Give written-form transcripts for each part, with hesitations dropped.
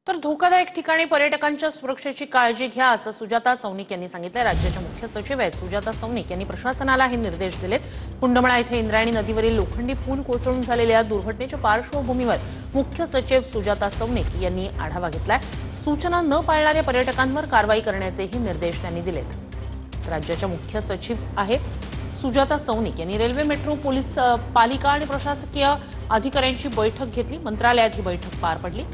तर धोकादायक ठिकाणी पर्यटकांच्या सुरक्षेची काळजी घ्या असं सुजाता सौनिक यांनी सांगितलं। राज्याच्या मुख्य सचिव आहेत सुजाता सौनिक यांनी प्रशासनाला हे निर्देश दिलेत। कुंडमळा येथे इंद्रायणी नदीवरील लोखंडी पूल कोसळून झालेल्या दुर्घटनेच्या पार्श्वभूमीवर मुख्य सचिव सुजाता सौनिक यांनी आढावा घेतलाय। सूचना न पाळणाऱ्या पर्यटकांवर कारवाई करण्याचेही निर्देश त्यांनी दिलेत। राज्याच्या मुख्य सचिव आहेत सुजाता सौनिक यांनी रेल्वे, मेट्रो, पोलीस, पालिका आणि प्रशासकीय अधिकाऱ्यांची बैठक घेतली। मंत्रालयात ही बैठक पार पडली।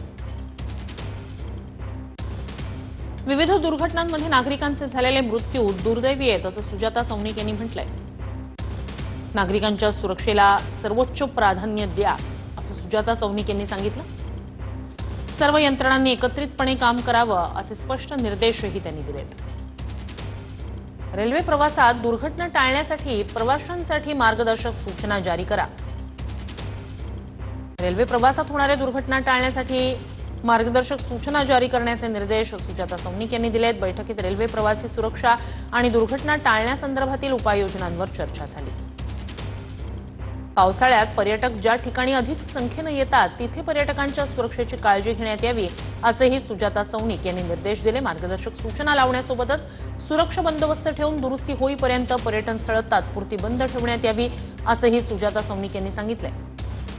विविध दुर्घटनांमध्ये नागरिकांचे झालेले मृत्यू दुर्दैवी आहेत असं सुजाता सौनिक यांनी म्हटलंय। नागरिकांच्या सुरक्षेला सर्वोच्च प्राधान्य द्या असं सुजाता सौनिक यांनी सांगितलं। सर्व यंत्रणांनी एकत्रितपणे काम करावं असे स्पष्ट निर्देशही त्यांनी दिलेत। रेल्वे प्रवासात दुर्घटना टाळण्यासाठी प्रवाशांसाठी मार्गदर्शक सूचना जारी करा। रेल्वे प्रवासात होणाऱ्या दुर्घटना टाळण्यासाठी मार्गदर्शक सूचना जारी करण्याचे निर्देश सुजाता सौनिक यांनी दिलेत। बैठकीत रेल्वे प्रवासी सुरक्षा आणि दुर्घटना टाळण्यासंदर्भातील उपाययोजनांवर चर्चा झाली। पावसाळ्यात पर्यटक ज्या ठिकाणी अधिक संख्येने येतात तिथे पर्यटकांच्या सुरक्षेची काळजी घेण्यात यावी असेही सुजाता सौनिक यांनी निर्देश दिले। मार्गदर्शक सूचना लावण्यासोबतच सुरक्षा बंदोबस्त ठेवून दुरुस्ती होईपर्यंत पर्यटन स्थळे तात्पुरती बंद ठेवण्यात यावी असंही सुजाता सौनिक यांनी सांगितले।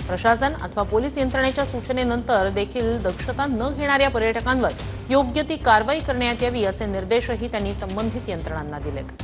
प्रशासन अथवा पोलीस यंत्रणेच्या सूचनेनंतर देखील दक्षता न घेणाऱ्या पर्यटकांवर योग्य ती कारवाई करण्यात यावी असे निर्देशही त्यांनी संबंधित यंत्रणांना दिलेत।